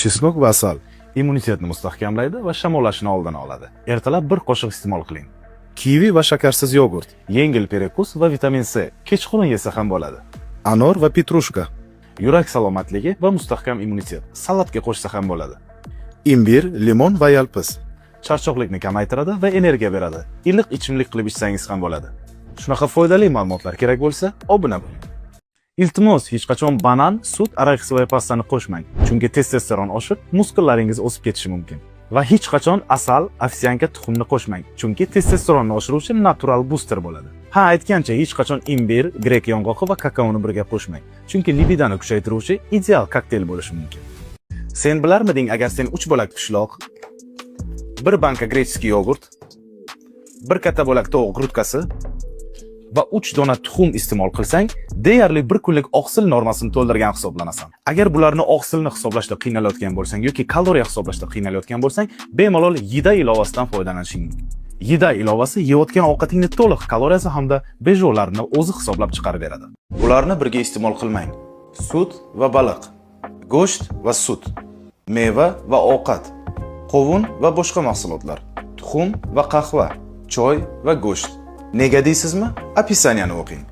chesnok va asal immunitetni mustahkamlaydi va shamollashni oldini oladi. Ertalab bir qoshiq iste'mol qiling. Kivi va shakarsiz yogurt, yengil perekus va vitamin C, kechqurun yesa ham bo'ladi. Anor va petrushka, yurak salomatligi va mustahkam immunitet, salatga qo'shsa ham bo'ladi. Imbir, limon va yalpiz charchoqlikni kamaytiradi va energiya beradi. Iliq ichimlik qilib ichsangiz ham bo'ladi. Shunaqa foydali ma'lumotlar kerak bo'lsa, obuna bo'ling. Iltimos, hech qachon banan, sut, araq suvi va pastani qo'shmang, chunki testosteron oshib, muskullaringiz o'sib ketishi mumkin. Va hech qachon asal, ovsyanka, tuxumni qo'shmang, chunki testosteronni oshiruvchi natural booster bo'ladi. Ha, aytgancha, hech qachon imbir, grek yong'oqi va kakaoni birga qo'shmang, chunki libidani kuchaytiruvchi ideal kokteyl bo'lishi mumkin. Sen bilarmiding, agar sen 3 bo'lak pishloq, 1 banka grechskiy yogurt, 1 katta bo'lak tovuq grutkasi va 3 dona tuxum iste'mol qilsang, deyarli 1 kunlik oqsil normasini to'ldirgan hisoblanasan. Agar bularni oqsilni hisoblashda qiynalayotgan bo'lsang yoki kaloriya hisoblashda qiynalayotgan bo'lsang, bemalol Yida ilovasidan foydalanishing mumkin. Yida ilovasi yeyotgan ovqatingni to'liq kaloriyasi hamda bejolarini o'zi hisoblab chiqarib beradi. Bularni birga iste'mol qilmang. Sut va baliq, go'sht va sut, meva va ovqat, qovun va boshqa mahsulotlar, tuxum va qahva, choy va go'sht. Nega deysizmi? Описаниeni o'qing.